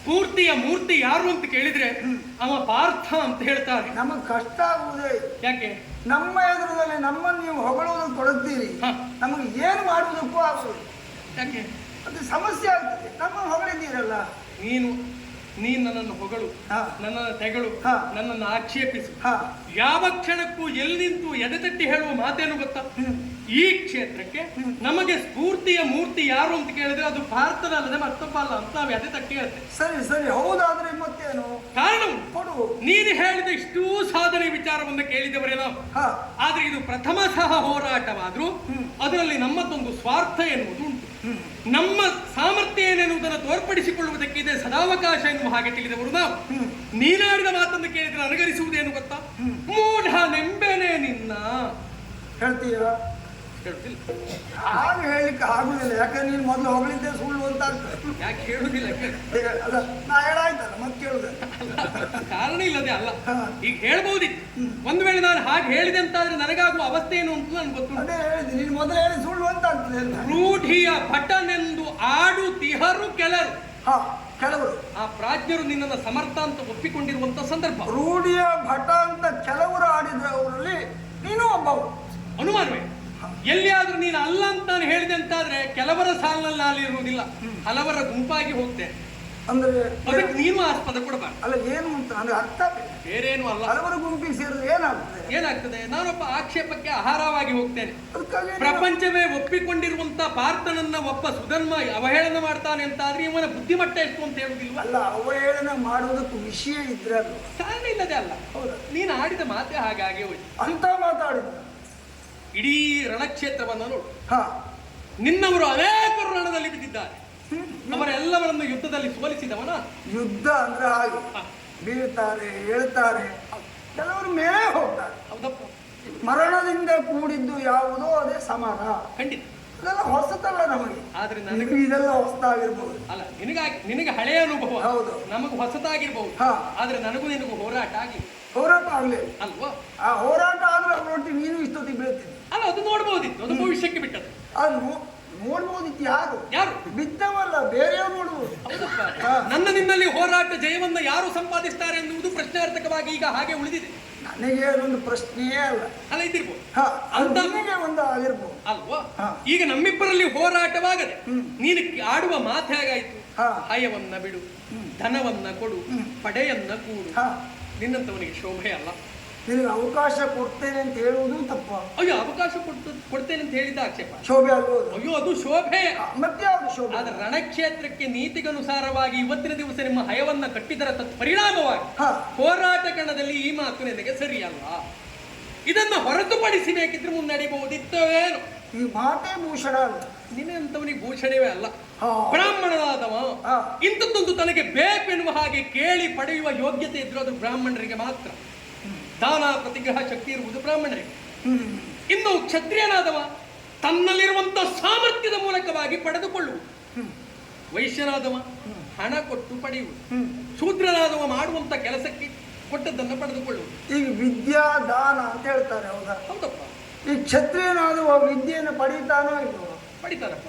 ಸ್ಫೂರ್ತಿಯ ಮೂರ್ತಿ ಯಾರು ಅಂತ ಕೇಳಿದ್ರೆ ಅವ ಪಾರ್ಥ ಅಂತ ಹೇಳ್ತಾರೆ. ನಮಗೆ ಕಷ್ಟ ಆಗುವುದೇ. ಯಾಕೆ? ನಮ್ಮ ಎದುರದಲ್ಲಿ ನಮ್ಮನ್ನು ನೀವು ಹೊಗಳುವುದನ್ನು ತೊಡಗ್ತೀರಿ, ನಮಗೆ ಏನು ಮಾಡುವುದಕ್ಕೂ ಆಗುವುದು. ಯಾಕೆ? ಅದು ಸಮಸ್ಯೆ ಆಗ್ತದೆ. ನಮ್ಮನ್ನು ಹೊಗಳಿದ್ದೀರಲ್ಲ, ನೀನು ನನ್ನನ್ನು ಹೊಗಳು, ನನ್ನನ್ನು ತೆಗಳು, ನನ್ನನ್ನು ಆಕ್ಷೇಪಿಸು, ಯಾವ ಕ್ಷಣಕ್ಕೂ ಎಲ್ಲಿ ನಿಂತು ಎದೆ ತಟ್ಟಿ ಹೇಳುವ ಮಾತೇನು ಗೊತ್ತಾ? ಈ ಕ್ಷೇತ್ರಕ್ಕೆ ನಮಗೆ ಸ್ಫೂರ್ತಿಯ ಮೂರ್ತಿ ಯಾರು ಅಂತ ಕೇಳಿದ್ರೆ ಅದು ಭಾರತದಲ್ಲದೆ ಮತ್ತೊಬ್ಬ ಅಲ್ಲ ಅಂತ ನಾವು ಎದೆ ತಟ್ಟಿ ಹೇಳ್ತೇವೆ. ಸರಿ ಸರಿ, ಹೌದಾದ್ರೆ ಮತ್ತೇನು ಕಾರಣ? ಕೊಡು. ನೀನು ಹೇಳಿದ ಇಷ್ಟೂ ಸಾಧನೆ ವಿಚಾರವನ್ನು ಕೇಳಿದವರೇ ನಾವು. ಆದ್ರೆ ಇದು ಪ್ರಥಮ ಸಹ ಹೋರಾಟವಾದ್ರೂ ಅದರಲ್ಲಿ ನಮ್ಮದೊಂದು ಸ್ವಾರ್ಥ ಎನ್ನುವುದು ಉಂಟು. ನಮ್ಮ ಸಾಮರ್ಥ್ಯ ಏನೆನ್ನುವುದನ್ನು ತೋರ್ಪಡಿಸಿಕೊಳ್ಳುವುದಕ್ಕೆ ಇದೆ ಸದಾವಕಾಶ ಎನ್ನುವ ಹಾಗೆ ತಿಳಿದವರು ನಾವು. ನೀನಾಡಿದ ಮಾತನ್ನು ಕೇಳಿದ್ರೆ ಅನುಗರಿಸುವುದೇನು ಗೊತ್ತಾ? ಮೂಢ ನೆಂಬೆನೆ ನಿನ್ನ ಹೇಳ್ತೀಯ. ಹೇಳುದಿಲ್ಲ, ಹಾಗೆ ಹೇಳಲಿಕ್ಕೆ ಆಗುದಿಲ್ಲ. ಯಾಕಂದ್ರೆ ನೀನು ಮೊದಲು ಹೊಗಳಿದ್ದೆ ಸುಳ್ಳು ಅಂತ ಆಗ್ತದೆ. ಯಾಕೆ ಹೇಳುದಿಲ್ಲ? ಅಲ್ಲ, ನಾ ಹೇಳಾಯ್ತಲ್ಲ ಮತ್ತೆ ಕೇಳುದ ಕಾರಣ ಇಲ್ಲದೆ ಅಲ್ಲ. ಈಗ ಹೇಳ್ಬಹುದಿತ್ತು. ಒಂದು ವೇಳೆ ನಾನು ಹಾಗೆ ಹೇಳಿದೆ ಅಂತಾದ್ರೆ ನನಗಾಗುವ ಅವಸ್ಥೆ ಏನು ಅಂತ ನನ್ಗೆ ಗೊತ್ತು. ಅದೇ ಹೇಳಿದೆ, ನೀನು ಮೊದಲು ಹೇಳಿ ಸುಳ್ಳು ಅಂತ ಆಗ್ತದೆ. ರೂಢಿಯ ಭಟನೆಂದು ಆಡುತ್ತಿಹರು ಕೆಲವರು. ಆ ಪ್ರಾಜ್ಞರು ನಿನ್ನನ್ನು ಸಮರ್ಥ ಅಂತ ಒಪ್ಪಿಕೊಂಡಿರುವಂತ ಸಂದರ್ಭ. ರೂಢಿಯ ಭಟ ಅಂತ ಕೆಲವರು ಆಡಿದವರಲ್ಲಿ ನೀನು ಒಬ್ಬವು. ಅನುಮಾನವೇ? ಎಲ್ಲಿಯಾದ್ರೂ ನೀನು ಅಲ್ಲ ಅಂತ ನಾನು ಹೇಳಿದೆ ಅಂತಾದ್ರೆ ಕೆಲವರ ಸಾಲಿನಲ್ಲಿ ನಾನು ಇರುವುದಿಲ್ಲ, ಹಲವರ ಗುಂಪಾಗಿ ಹೋಗ್ತೇನೆ. ಅಂದ್ರೆ ಅದಕ್ಕೆ ನೀನು ಆಸ್ಪದ ಕೊಡಬಾರ್ದು. ಅಲ್ಲ, ಏನು ಅಂತ ಅಂದ್ರೆ ಅರ್ಥ ಬೇರೇನು ಅಲ್ಲ. ಹಲವರ ಗುಂಪಿಗೆ ಸೇರಿದ್ರೆ ಏನಾಗ್ತದೆ? ನಾನೊಬ್ಬ ಆಕ್ಷೇಪಕ್ಕೆ ಆಹಾರವಾಗಿ ಹೋಗ್ತೇನೆ. ಪ್ರಪಂಚವೇ ಒಪ್ಪಿಕೊಂಡಿರುವಂತ ಪಾರ್ಥನನ್ನ ಒಬ್ಬ ಸುಧರ್ಮ ಅವಹೇಳನ ಮಾಡ್ತಾನೆ ಅಂತ ಆದ್ರೆ ಇವನ ಬುದ್ಧಿಮಟ್ಟ ಎಷ್ಟು ಅಂತ ಹೇಳುದಿಲ್ವ? ಅಲ್ಲ, ಅವಹೇಳನ ಮಾಡುವುದಕ್ಕೂ ವಿಷಯ ಇದ್ರೆ ಕಾರಣ ಇಲ್ಲದೆ ಅಲ್ಲ. ನೀನು ಆಡಿದ ಮಾತೆ ಹಾಗಾಗಿ ಹೋಯ್ತು ಅಂತ ಮಾತಾಡಿದ. ಇಡೀ ರಣಕ್ಷೇತ್ರವನ್ನು ನೋಡು. ನಿನ್ನವರು ಅನೇಕರು ರಣದಲ್ಲಿ ಬಿದ್ದಿದ್ದಾರೆ. ಅವರೆಲ್ಲವರನ್ನು ಯುದ್ಧದಲ್ಲಿ ಸೋಲಿಸಿದವನ. ಯುದ್ಧ ಅಂದ್ರೆ ಹಾಗೆ ಬೀಳ್ತಾರೆ, ಹೇಳ್ತಾರೆ, ಕೆಲವರು ಮೇಲೆ ಹೋಗ್ತಾರೆ. ಹೌದಪ್ಪ. ಮರಣದಿಂದ ಕೂಡಿದ್ದು ಯಾವುದೋ ಅದೇ ಸಮಾನ. ಖಂಡಿತ ಇದೆಲ್ಲ ಹೊಸತಲ್ಲ ನಮಗೆ. ಆದ್ರೆ ನನಗೆ ಇದೆಲ್ಲ ಹೊಸದಾಗಿರ್ಬಹುದು. ಅಲ್ಲ, ನಿನಗೆ ಹಳೆಯ ಅನುಭವ, ಹೌದು, ನಮಗೂ ಹೊಸದಾಗಿರ್ಬಹುದು. ಆದ್ರೆ ನನಗೂ ನಿನಗೂ ಹೋರಾಟ ಆಗ್ಲಿ. ಹೋರಾಟ ಆಗ್ಲಿ ಅಲ್ವಾ? ಆ ಹೋರಾಟ ಆದ್ರೆ ಒಟ್ಟಿ ನೀನು ಇಷ್ಟೊತ್ತಿಗೆ ಬೀಳ್ತೀನಿ. ಅಲ್ಲ, ಅದು ನೋಡ್ಬೋದಿತ್ತು. ಅದು ಭವಿಷ್ಯಕ್ಕೆ ಬಿಟ್ಟದ್ದು. ಅದು ನೋಡ್ಬೋದಿತ್ತು. ಯಾರು ಬಿದ್ದವಲ್ಲ, ಬೇರೆಯವ್ರು ನೋಡ್ಬೋದು. ನನ್ನ ನಿನ್ನಲ್ಲಿ ಹೋರಾಟ ಜಯವನ್ನ ಯಾರು ಸಂಪಾದಿಸ್ತಾರೆ ಎನ್ನುವುದು ಪ್ರಶ್ನಾರ್ಥಕವಾಗಿ ಈಗ ಹಾಗೆ ಉಳಿದಿದೆ. ನನಗೆ ಅದೊಂದು ಪ್ರಶ್ನೆಯೇ ಅಲ್ಲ. ಅಲ್ಲ, ಇದಿರ್ಬೋದು ಒಂದು ಆಗಿರ್ಬೋದು ಅಲ್ವಾ? ಈಗ ನಮ್ಮಿಬ್ಬರಲ್ಲಿ ಹೋರಾಟವಾಗದೆ ನೀನು ಆಡುವ ಮಾತು ಹೇಗಾಯ್ತು? ಹಯವನ್ನ ಬಿಡು, ಧನವನ್ನ ಕೊಡು, ಪಡೆಯನ್ನ ಕೂಡು. ನಿನ್ನಂತವನಿಗೆ ಶೋಭೆ ಅಲ್ಲ. ನಿನಗೆ ಅವಕಾಶ ಕೊಡ್ತೇನೆ ಅಂತ ಹೇಳುವುದು ತಪ್ಪ. ಅಯ್ಯೋ, ಅವಕಾಶ ಕೊಡ್ತೇನೆ ಅಂತ ಹೇಳಿದ ಆಕ್ಷೇಪ. ಶೋಭೆ ಆಗ್ಬೋದು. ಅಯ್ಯೋ, ಅದು ಶೋಭೆ. ಮತ್ತೆ ಯಾವುದು ಶೋಭೆ? ಆದ್ರೆ ರಣಕ್ಷೇತ್ರಕ್ಕೆ ನೀತಿಗನುಸಾರವಾಗಿ ಇವತ್ತಿನ ದಿವಸ ನಿಮ್ಮ ಹಯವನ್ನ ಕಟ್ಟಿದರ ಪರಿಣಾಮವಾಗಿ ಹೋರಾಟ ಕಣದಲ್ಲಿ ಈ ಮಾತು ನಿನಗೆ ಸರಿಯಲ್ಲ. ಇದನ್ನ ಹೊರತುಪಡಿಸಿ ಬೇಕಿದ್ರೆ ಮುನ್ನಡೆಯಬಹುದಿತ್ತವೇನು? ಈ ಮಾತೇ ಭೂಷಣ ಅಲ್ಲ. ನಿನ್ನಂತವನಿಗೆ ಭೂಷಣವೇ ಅಲ್ಲ. ಬ್ರಾಹ್ಮಣನಾದವ ಇಂಥದ್ದೊಂದು ತನಗೆ ಬೇಕೆನ್ನುವ ಹಾಗೆ ಕೇಳಿ ಪಡೆಯುವ ಯೋಗ್ಯತೆ ಇದ್ರು ಅದು ಬ್ರಾಹ್ಮಣರಿಗೆ ಮಾತ್ರ. ದಾನ ಪ್ರತಿಗ್ರಹ ಶಕ್ತಿ ಇರುವುದು ಬ್ರಾಹ್ಮಣರಿಗೆ. ಇನ್ನು ಕ್ಷತ್ರಿಯನಾದವ ತನ್ನಲ್ಲಿರುವಂತಹ ಸಾಮರ್ಥ್ಯದ ಮೂಲಕವಾಗಿ ಪಡೆದುಕೊಳ್ಳುವುದು. ವೈಶ್ಯನಾದವ ಹಣ ಕೊಟ್ಟು ಪಡೆಯುವುದು. ಶೂದ್ರನಾದವ ಮಾಡುವಂತ ಕೆಲಸಕ್ಕೆ ಕೊಟ್ಟದ್ದನ್ನು ಪಡೆದುಕೊಳ್ಳುವುದು. ಈಗ ವಿದ್ಯಾ ದಾನ ಅಂತ ಹೇಳ್ತಾರೆ. ಹೌದಾ? ಹೌದಪ್ಪ. ಈ ಕ್ಷತ್ರಿಯನಾದವ ವಿದ್ಯೆಯನ್ನು ಪಡೀತಾನೋ ಇಲ್ವೋ? ಪಡಿತಾರಪ್ಪ.